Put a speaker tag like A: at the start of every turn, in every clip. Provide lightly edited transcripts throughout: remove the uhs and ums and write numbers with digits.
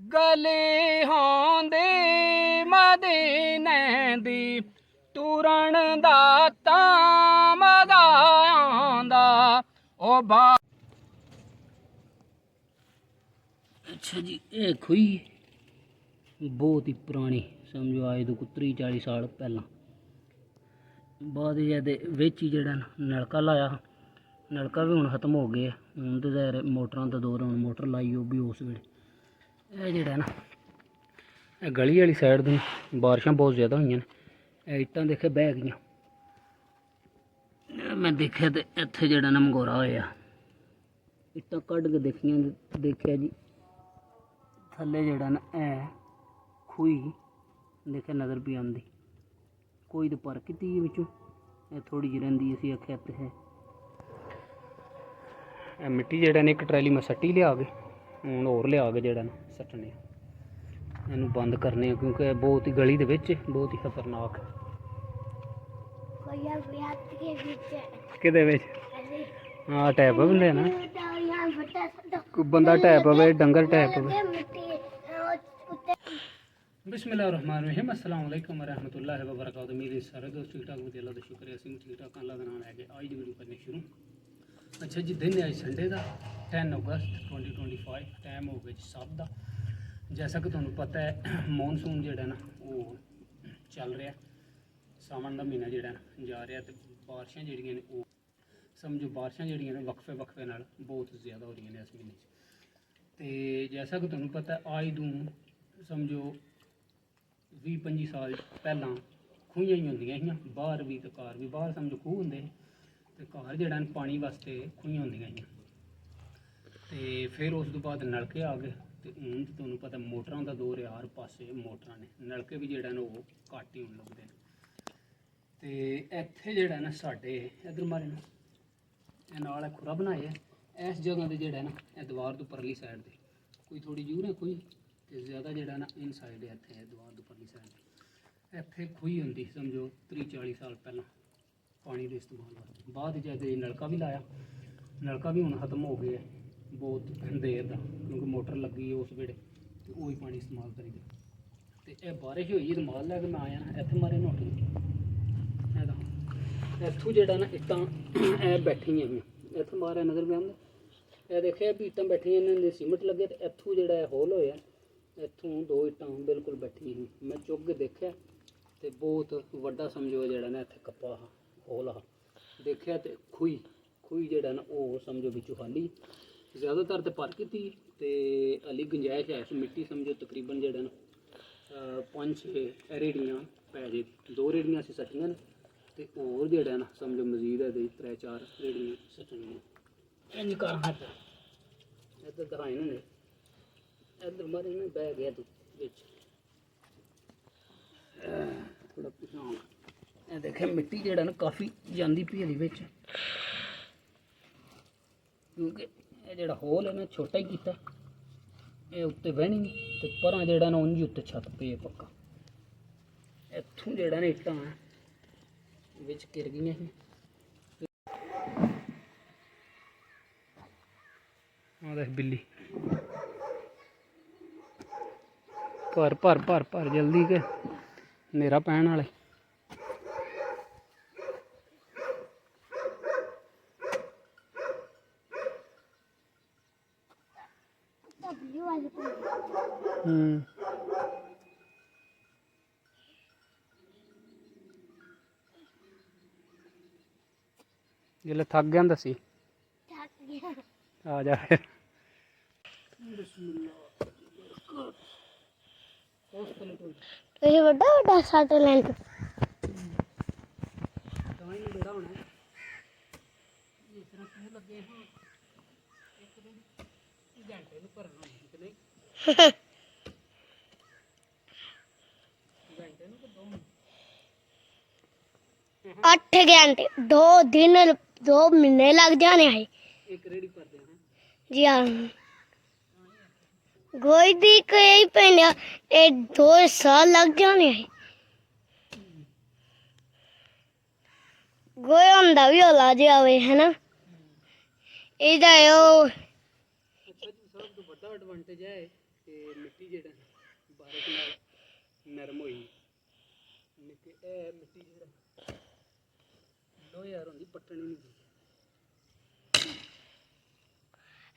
A: गली होंदी मदीने दी तुरन दा तां मज़ा आंदा ओ बा। अच्छा जी, ये खुई बहुत ही पुरानी, समझो आज तो 30-40 साल पहला। बाद विच ही जेड़ा नलका लाया, नलका भी हुण खत्म हो गया। हुण तो ज़ाहिर मोटरां दा दौर, हुण मोटर लाई वो भी उस वेले। ये जेड़ा ना गली वाली साइड दी बारिशां बहुत ज़्यादा हुई ने, इट्टां देखे बह गई। मैं देखा तो इत्थे जेड़ा ना मंगोरा होया, इट्टां कड्ढ के देखियां, देखिया जी थल्ले जेड़ा ना खूही देखिया नज़र भी आंदी, कोई तो पर की विचों थोड़ी जी रहिंदी। असीं आख्या ते है मिट्टी जेड़ा ने एक ट्रैली में सट्टी लिया के, हुण होर लिया के जेड़ा ना सट्टने, इनू बंद करने, क्योंकि बहुत ही गली दे विच बहुत ही खतरनाक। किदे विच? हाँ टै पवे ना, कोई बंदा टै पवे, डंगर टै पवे। बिस्मिल्लाहिर्रहमानिर्रहीम, अस्सलाम वालेकुम रहमतुल्लाहि व बरकातहू। मेरे सारे दोस्त ठीक ठाक होते, अल्लाह का शुक्र है असीं ठीक ठाक। अल्लाह का नाम है आज वीडियो करने शुरू। अच्छा जी, दिन है आज संडे का 10 अगस्त 2025, टाइम हो गया जी 7 का। जैसा कि तुहानू पता है मॉनसून जेड़ा ना वो चल रहा, सावन का महीना जेड़ा ना जा रहा, तो बारिशां जेहड़ियां ने वो समझो बारिशां जेहड़ियां ने वक्फे वक्फे नाल बहुत ज़्यादा हो रही ने इस महीने। तो जैसा कि तुहानू पता है आज तू समझो 20-25 साल पहला खूहियां ही होंदियां हियां, बाहर भी तो घर भी। बाहर समझो खूह होंदे ते घर जेड़ा पानी वास्ते खूहियां होंदियां हियां। ते फिर उस तो बाद नलके आ गए, तो हूँ तो तुहानू पता मोटरां दा दौर है, हर पासे मोटरां ने, नलके भी जेड़ा ना वो घट्ट ही होन लगदे ने। ते इत्थे जेड़ा ना साडे इधर मारे ना नाल खुरा बनाया इस जगह ते जेड़ा ना दीवार तो परली साइड ते कोई थोड़ी दूर है कोई, तो ज़्यादा जेड़ा ना इन साइड है, इत्थे दीवार तो परली साइड इत्थे खूही होंदी समझो 30-40 साल पहला पानी के इस्तेमाल वास्ते। बाद जब नलका भी लाया, नलका भी हुण खत्म हो गया बहुत देर का, क्योंकि मोटर लगी उस वेले तो वही पानी इस्तेमाल करी दे। तो यह बारिश हुई तो माल लैके मैं आया इत्थे मारे नोट इत्थों जेड़ा ना इट्टां बैठियां हियां, इत्थे मारे नज़र पे आंदा, यह देखिया भी इट्टां बैठियां इन्होंने सीमेंट लगे, तो इत्थों जेड़ा होल होया, इत्थों 2 इट्टां बिल्कुल बैठियां ही। मैं चुक के देखिया तो बहुत वड्डा समझो जेड़ा ना इत्थे कप्पा हा, होल हा। देखिया तो खूही जेड़ा ना वो समझो बिचों खाली, ज़्यादातर तो पर की ते हली गुंजाइश है मिट्टी समझो तकरीबन जेड़ा ना 5-6 रेहड़ियां पै जे, 2 रेहड़ियां असीं सट्टियां ने, ते होर जेड़ा ना समझो मजीद है 3-4 रेहड़ियां सट्टनियां। इंज कर हट इधर दिखाए ना, इधर मारे ना बह गया तू बिच थोड़ा पिछां देखे मिट्टी जेड़ा ना काफ़ी जांदी पई हली बिच, क्योंकि ये जेड़ा होल है ना छोटा ही कीता, ये उत्ते बहनी तो परां जेड़ा ना उंज उत्ते छत पे पक्का। इत्थों जेड़ा ना इट्टां विच गिर गईयां ही। आ देख बिल्ली भर भर भर भर जल्दी के नेरा पैण वाले। जिसले थक गया दसी आ जा फिर।
B: बड़ा सैटेलाइट
A: बड़ा होना जिस तरह क्यों लगे हैं एक घंटे में भरना है नहीं घंटे में तो 2
B: 8 घंटे 2 दिन 2 महीने लग जाने हैं।
A: एक रेडी पर दे हैं
B: जी हाँ, गोई दी कई पहले 2 साल लग जाने हैं। गोया ਹੁੰਦਾ भी होला जे आवे है ना, ਇਹਦਾ ਉਹ
A: अच्छा जी सब तो बड़ा एडवांटेज है ਤੇ ਮਿੱਟੀ ਜਿਹੜਾ ਬਾਰਿਸ਼ ਨਾਲ ਨਰਮ ਹੋਈ ਨਿੱਕੇ ਇਹ ਮਿੱਟੀ ਜਿਹੜਾ ਲੋ ਯਾਰ ਹੁੰਦੀ ਪੱਟਣੀ ਨਹੀਂ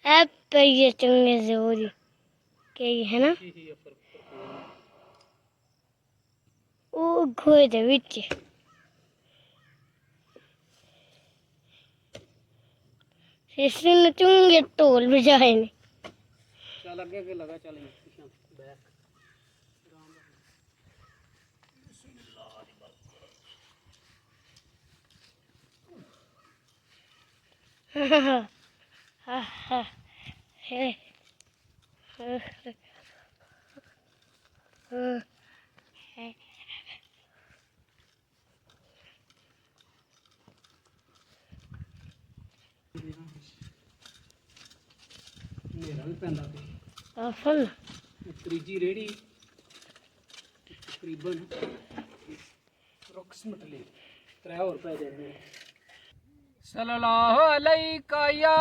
B: ਇਹ ਪਈ ਚੰਗੇ ਜ਼ੋਰੀ ਕੀ ਹੈ ਨਾ
A: ਕੀ ਹੈ ਫਰਕ
B: ਉਹ ਖੋਏ ਦੇ ਵਿੱਚ ਸਿਸਟਰ ਨੇ ਚੰਗੇ ਢੋਲ ਵਜਾਏ ਨੇ
A: ਚੱਲ ਅੱਗੇ ਅੱਗੇ ਲਗਾ ਚੱਲ ਪਿੱਛੇ ਬੈਕ ਮੇਰਾ ਵੀ ਪੈਂਦਾ ਪਿਆ
B: ਆਫਨ
A: ਤੀਜੀ ਰੇੜੀ ਤਕਰੀਬਨ ਅਪਰੋਕਸੀਮੇਟਲੀ 3 ਹੋਰ ਪੈ ਜਾਣੇ सल्लल्लाहु अलैका या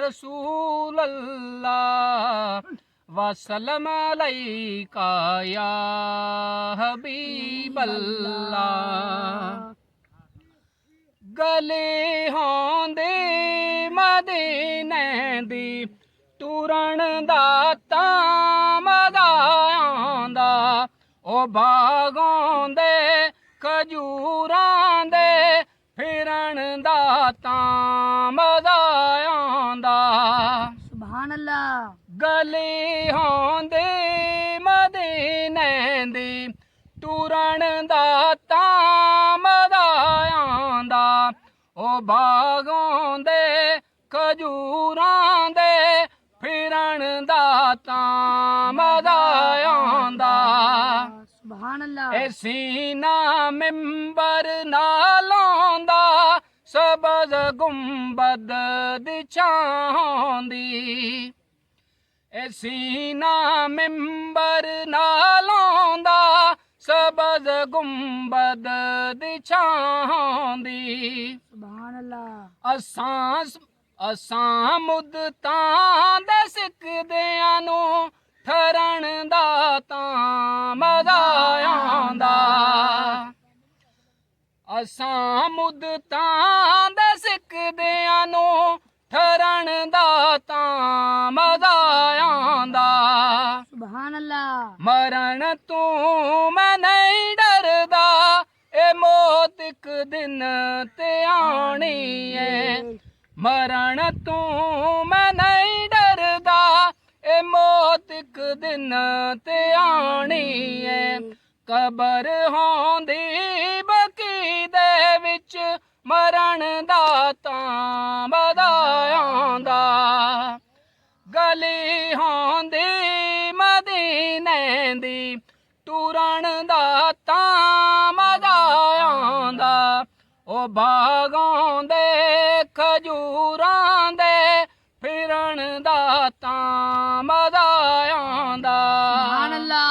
A: रसूल अल्लाह वसल्लम अलैका या हबीब अल्लाह गले होंदे मदीने दी तुरन दा तां मज़ा आंदा ओ बागों दे खजूरां दे फिरन दा तां मज़ा आंदा
B: सुभान अल्लाह
A: गली होंदे मदीने दी तुरन दा तां मज़ा आंदा ओ बागों दे खजूरां दे फिरन दा तां मज़ा आंदा
B: सुभान अल्लाह
A: ए सीना मिंबर नालों दा सबज गुंबद दी छां दी ए सीना मिंबर नालों दा सबज गुंबद दी छां दी
B: सुभान अल्लाह
A: असां मुद्दतां दे सिकदियां नूं ठरण दा तां मज़ा आंदा असां मुद्दतां दे सिकदियां नूं ठरण दा तां मज़ा आंदा
B: सुभान अल्लाह
A: मरण तू मैं नहीं डरदा ए मौत इक दिन ते आनी है मरण तू मैं नहीं डरदा ए मौत इक दिन ते आनी है कबर होंदी बकी दे विच मरण दा तां मज़ा आंदा गली होंदी मदीने दी तुरन दा तां मज़ा आंदा ओ बागों दे खजूरां दे फिरन दा तां मज़ा आंदा
B: सुभान अल्लाह।